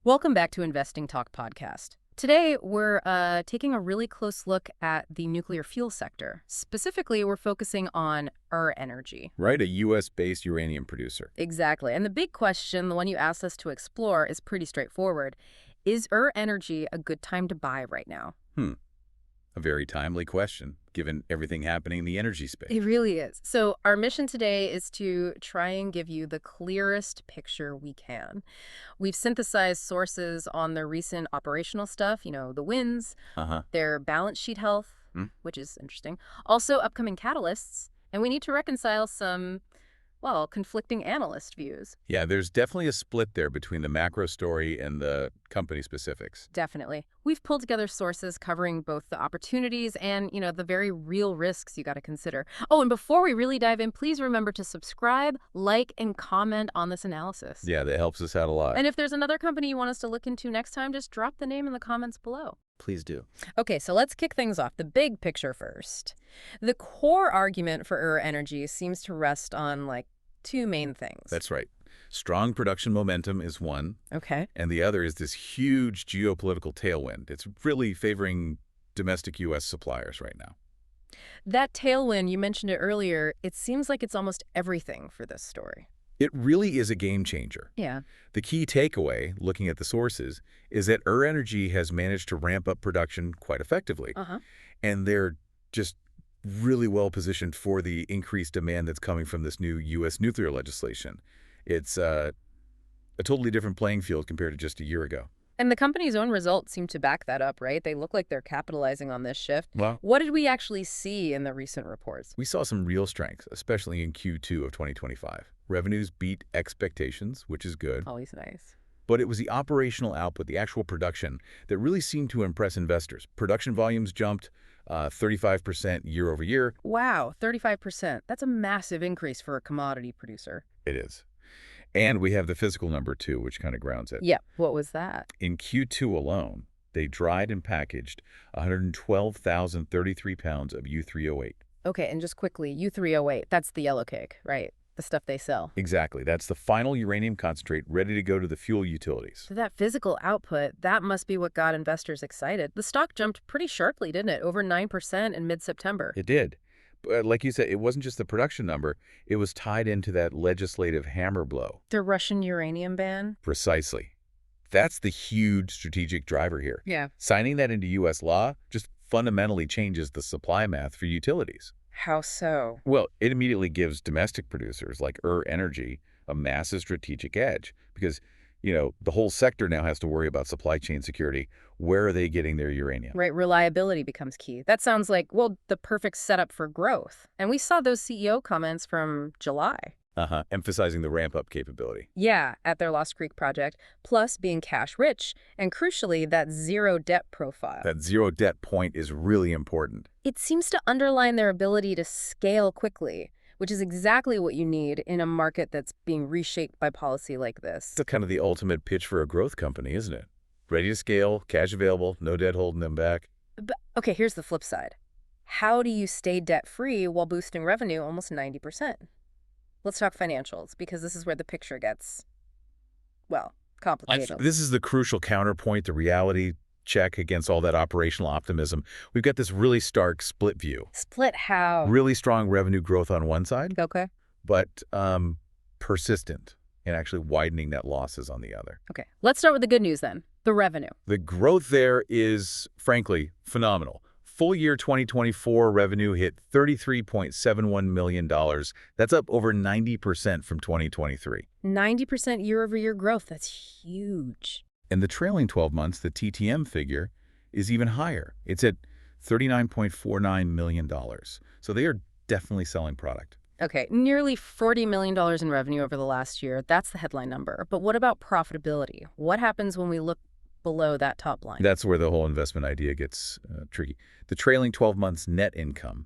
Welcome back to Investing Talk podcast. Today, we're taking a really close look at the nuclear fuel sector. Specifically, we're focusing on Energy. Right, a U.S.-based uranium producer. Exactly. And the big question, the one you asked us to explore, is pretty straightforward. Is Energy a good time to buy right now? A very timely question, given everything happening in the energy space. It really is. So our mission today is to try and give you the clearest picture we can. We've synthesized sources on their recent operational stuff, the wins, their balance sheet health, which is interesting, also upcoming catalysts, and we need to reconcile some, conflicting analyst views. Yeah, there's definitely a split there between the macro story and the company specifics. Definitely. We've pulled together sources covering both the opportunities and, the very real risks you got to consider. Oh, and before we really dive in, please remember to subscribe, like, and comment on this analysis. Yeah, that helps us out a lot. And if there's another company you want us to look into next time, just drop the name in the comments below. Please do. Okay, so let's kick things off. The big picture first. The core argument for Energy seems to rest on, two main things. That's right. Strong production momentum is one. Okay. And the other is this huge geopolitical tailwind. It's really favoring domestic U.S. suppliers right now. That tailwind, you mentioned it earlier, it seems like it's almost everything for this story. It really is a game changer. Yeah. The key takeaway, looking at the sources, is that Energy has managed to ramp up production quite effectively. And they're just really well positioned for the increased demand that's coming from this new U.S. nuclear legislation. It's a totally different playing field compared to just a year ago. And the company's own results seem to back that up, right? They look like they're capitalizing on this shift. Well, what did we actually see in the recent reports? We saw some real strength, especially in Q2 of 2025. Revenues beat expectations, which is good. Always nice. But it was the operational output, the actual production, that really seemed to impress investors. Production volumes jumped 35% year over year. Wow, 35%. That's a massive increase for a commodity producer. It is. And we have the physical number, too, which kind of grounds it. Yeah, what was that? In Q2 alone, they dried and packaged 112,033 pounds of U3O8. Okay, and just quickly, U3O8, that's the yellow cake, right? The stuff they sell. Exactly. That's the final uranium concentrate ready to go to the fuel utilities. So that physical output, that must be what got investors excited. The stock jumped pretty sharply, didn't it? Over 9% in mid-September. It did. But like you said, it wasn't just the production number. It was tied into that legislative hammer blow. The Russian uranium ban? Precisely. That's the huge strategic driver here. Yeah. Signing that into U.S. law just fundamentally changes the supply math for utilities. How so? Well, it immediately gives domestic producers like Energy a massive strategic edge because, the whole sector now has to worry about supply chain security. Where are they getting their uranium? Right, reliability becomes key. That sounds like, the perfect setup for growth. And we saw those CEO comments from July. Emphasizing the ramp-up capability. Yeah, at their Lost Creek project, plus being cash-rich, and crucially, that zero debt profile. That zero debt point is really important. It seems to underline their ability to scale quickly, which is exactly what you need in a market that's being reshaped by policy like this. It's kind of the ultimate pitch for a growth company, isn't it? Ready to scale, cash available, no debt holding them back. But, okay, here's the flip side. How do you stay debt-free while boosting revenue almost 90%? Let's talk financials, because this is where the picture gets, complicated. This is the crucial counterpoint, the reality check against all that operational optimism. We've got this really stark split view. Split how? Really strong revenue growth on one side. Okay. But persistent and actually widening net losses on the other. Okay. Let's start with the good news then, the revenue. The growth there is, frankly, phenomenal. Full year 2024 revenue hit $33.71 million. That's up over 90% from 2023. 90% year-over-year growth. That's huge. And the trailing 12 months, the TTM figure, is even higher. It's at $39.49 million. So they are definitely selling product. Okay, nearly $40 million in revenue over the last year. That's the headline number. But what about profitability? What happens when we look below that top line? That's where the whole investment idea gets tricky. The trailing 12 months net income,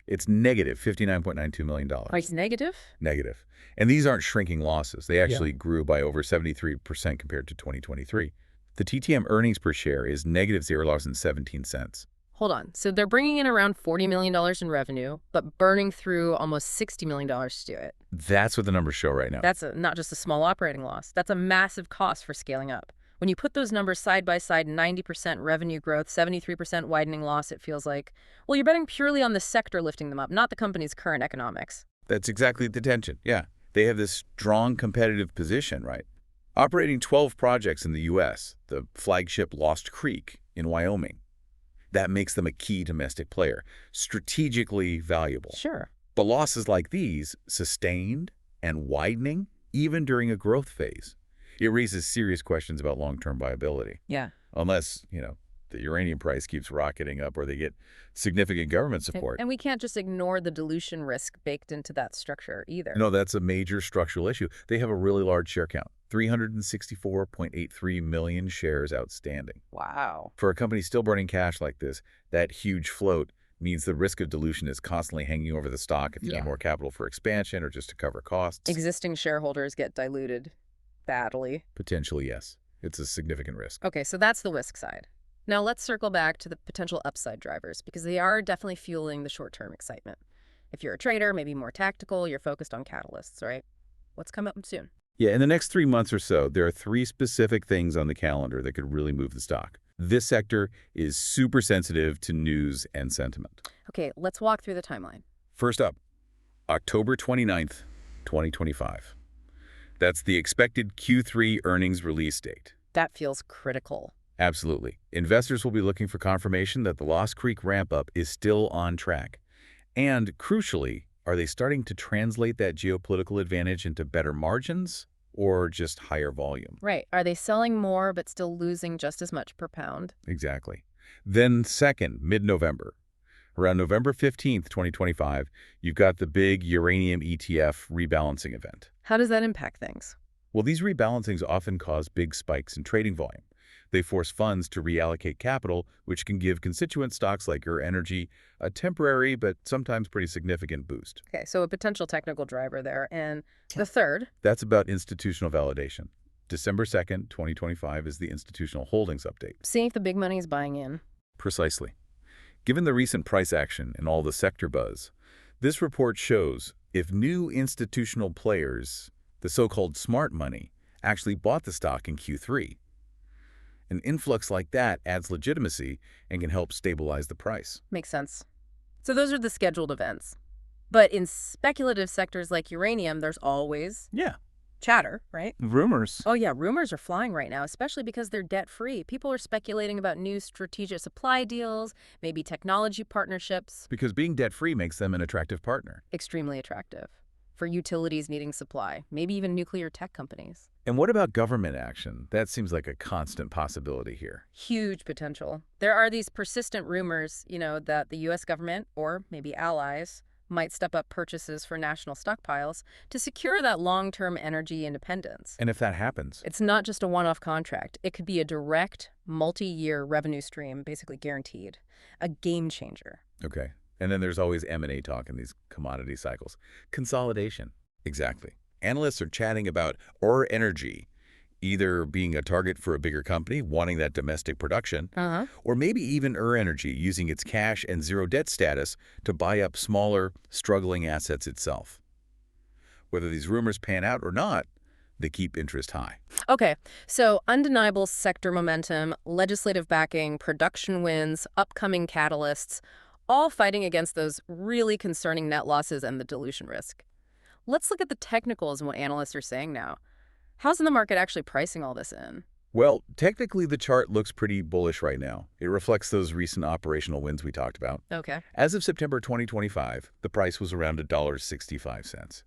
it's negative $59.92 million. Oh, it's negative? Negative. And these aren't shrinking losses. They actually grew by over 73% compared to 2023. The TTM earnings per share is negative $0.17. Hold on. So they're bringing in around $40 million in revenue, but burning through almost $60 million to do it. That's what the numbers show right now. That's not just a small operating loss. That's a massive cost for scaling up. When you put those numbers side by side, 90% revenue growth, 73% widening loss, it feels like, well, you're betting purely on the sector lifting them up, not the company's current economics. That's exactly the tension, yeah. They have this strong competitive position, right? Operating 12 projects in the U.S., the flagship Lost Creek in Wyoming. That makes them a key domestic player, strategically valuable. Sure. But losses like these, sustained and widening, even during a growth phase, it raises serious questions about long-term viability. Yeah. Unless, the uranium price keeps rocketing up or they get significant government support. And we can't just ignore the dilution risk baked into that structure either. No, that's a major structural issue. They have a really large share count, 364.83 million shares outstanding. Wow. For a company still burning cash like this, that huge float means the risk of dilution is constantly hanging over the stock if you need more capital for expansion or just to cover costs. Existing shareholders get diluted badly. Potentially, yes. It's a significant risk. Okay, so that's the risk side. Now let's circle back to the potential upside drivers, because they are definitely fueling the short-term excitement. If you're a trader, maybe more tactical, you're focused on catalysts, right? What's coming up soon? Yeah, in the next 3 months or so, there are 3 specific things on the calendar that could really move the stock. This sector is super sensitive to news and sentiment. Okay, let's walk through the timeline. First up, October 29th, 2025. That's the expected Q3 earnings release date. That feels critical. Absolutely. Investors will be looking for confirmation that the Lost Creek ramp-up is still on track. And crucially, are they starting to translate that geopolitical advantage into better margins or just higher volume? Right. Are they selling more but still losing just as much per pound? Exactly. Then second, mid-November. Around November 15th, 2025, you've got the big uranium ETF rebalancing event. How does that impact things? Well, these rebalancings often cause big spikes in trading volume. They force funds to reallocate capital, which can give constituent stocks like URG a temporary but sometimes pretty significant boost. Okay, so a potential technical driver there. And the third? That's about institutional validation. December 2nd, 2025 is the institutional holdings update. Seeing if the big money is buying in. Precisely. Given the recent price action and all the sector buzz, this report shows if new institutional players, the so-called smart money, actually bought the stock in Q3. An influx like that adds legitimacy and can help stabilize the price. Makes sense. So those are the scheduled events. But in speculative sectors like uranium, there's always chatter, right? Rumors. Oh yeah, rumors are flying right now, especially because they're debt-free. People are speculating about new strategic supply deals, maybe technology partnerships. Because being debt-free makes them an attractive partner. Extremely attractive. For utilities needing supply, maybe even nuclear tech companies. And what about government action? That seems like a constant possibility here. Huge potential. There are these persistent rumors, that the U.S. government, or maybe allies, might step up purchases for national stockpiles to secure that long-term energy independence. And if that happens? It's not just a one-off contract. It could be a direct, multi-year revenue stream, basically guaranteed. A game changer. Okay. And then there's always M&A talk in these commodity cycles. Consolidation. Exactly. Analysts are chatting about URG, either being a target for a bigger company, wanting that domestic production, or maybe even URG using its cash and zero debt status to buy up smaller, struggling assets itself. Whether these rumors pan out or not, they keep interest high. Okay, so undeniable sector momentum, legislative backing, production wins, upcoming catalysts, all fighting against those really concerning net losses and the dilution risk. Let's look at the technicals and what analysts are saying now. How's the market actually pricing all this in? Well, technically the chart looks pretty bullish right now. It reflects those recent operational wins we talked about. Okay. As of September 2025, the price was around $1.65.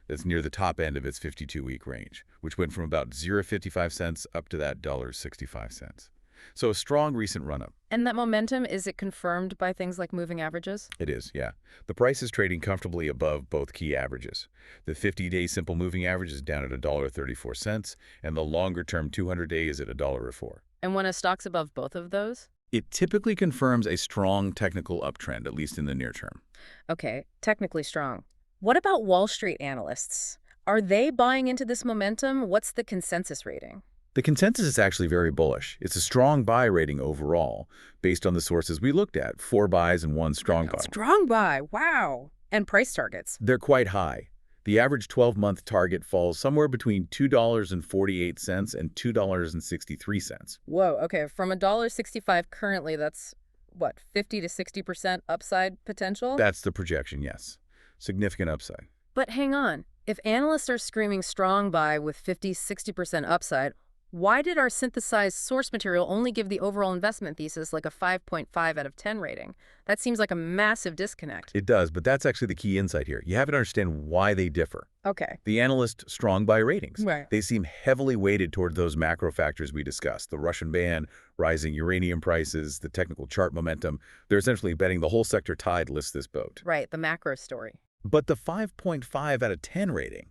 That's near the top end of its 52-week range, which went from about 0.55 cents up to that $1.65. So a strong recent run-up. And that momentum, is it confirmed by things like moving averages? It is, yeah. The price is trading comfortably above both key averages. The 50-day simple moving average is down at $1.34, and the longer-term 200-day is at $1.04. And when a stock's above both of those? It typically confirms a strong technical uptrend, at least in the near term. Okay, technically strong. What about Wall Street analysts? Are they buying into this momentum? What's the consensus rating? The consensus is actually very bullish. It's a strong buy rating overall, based on the sources we looked at, 4 buys and 1 strong buy. Strong buy, wow. And price targets. They're quite high. The average 12-month target falls somewhere between $2.48 and $2.63. Whoa, okay, from $1.65 currently, that's, what, 50 to 60% upside potential? That's the projection, yes. Significant upside. But hang on. If analysts are screaming strong buy with 50–60% upside, why did our synthesized source material only give the overall investment thesis like a 5.5 out of 10 rating? That seems like a massive disconnect. It does, but that's actually the key insight here. You have to understand why they differ. Okay. The analyst strong buy ratings. Right. They seem heavily weighted toward those macro factors we discussed. The Russian ban, rising uranium prices, the technical chart momentum. They're essentially betting the whole sector tide lifts this boat. Right, the macro story. But the 5.5 out of 10 rating,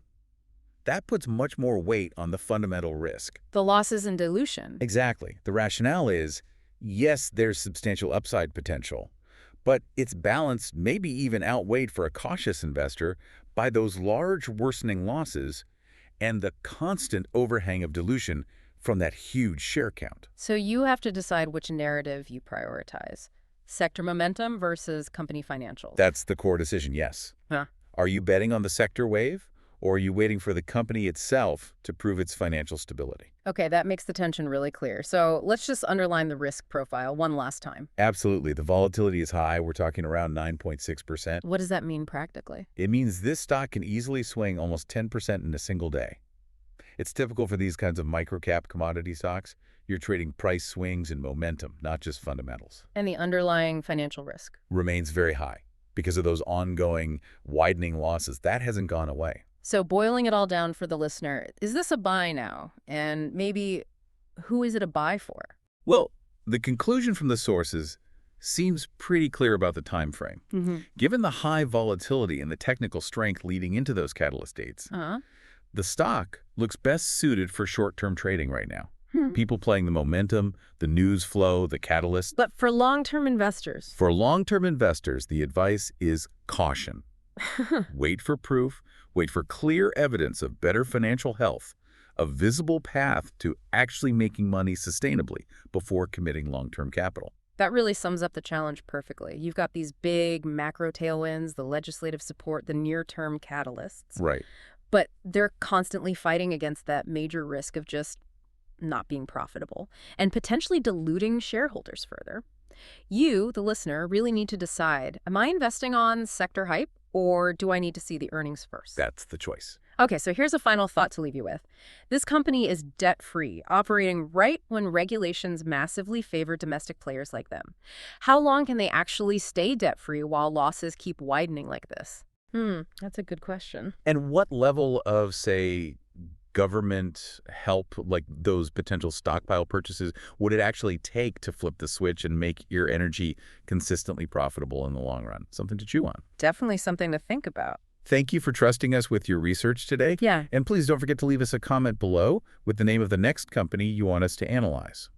that puts much more weight on the fundamental risk. The losses and dilution. Exactly. The rationale is, yes, there's substantial upside potential, but its balance may be even outweighed for a cautious investor by those large worsening losses and the constant overhang of dilution from that huge share count. So you have to decide which narrative you prioritize. Sector momentum versus company financials. That's the core decision, yes. Huh. Are you betting on the sector wave, or are you waiting for the company itself to prove its financial stability? Okay, that makes the tension really clear. So let's just underline the risk profile one last time. Absolutely. The volatility is high. We're talking around 9.6%. What does that mean practically? It means this stock can easily swing almost 10% in a single day. It's typical for these kinds of microcap commodity stocks. You're trading price swings and momentum, not just fundamentals. And the underlying financial risk? Remains very high because of those ongoing widening losses. That hasn't gone away. So boiling it all down for the listener, is this a buy now? And maybe who is it a buy for? Well, the conclusion from the sources seems pretty clear about the time frame. Given the high volatility and the technical strength leading into those catalyst dates, the stock looks best suited for short-term trading right now. People playing the momentum, the news flow, the catalyst. But for long-term investors? For long-term investors, the advice is caution. Wait for proof. Wait for clear evidence of better financial health, a visible path to actually making money sustainably before committing long-term capital. That really sums up the challenge perfectly. You've got these big macro tailwinds, the legislative support, the near-term catalysts. Right. But they're constantly fighting against that major risk of just not being profitable and potentially diluting shareholders further. You, the listener, really need to decide, am I investing on sector hype or do I need to see the earnings first? That's the choice. Okay, so here's a final thought to leave you with. This company is debt-free, operating right when regulations massively favor domestic players like them. How long can they actually stay debt-free while losses keep widening like this? That's a good question. And what level of, say, government help, like those potential stockpile purchases, would it actually take to flip the switch and make your energy consistently profitable in the long run? Something to chew on. Definitely something to think about. Thank you for trusting us with your research today. Yeah. And please don't forget to leave us a comment below with the name of the next company you want us to analyze.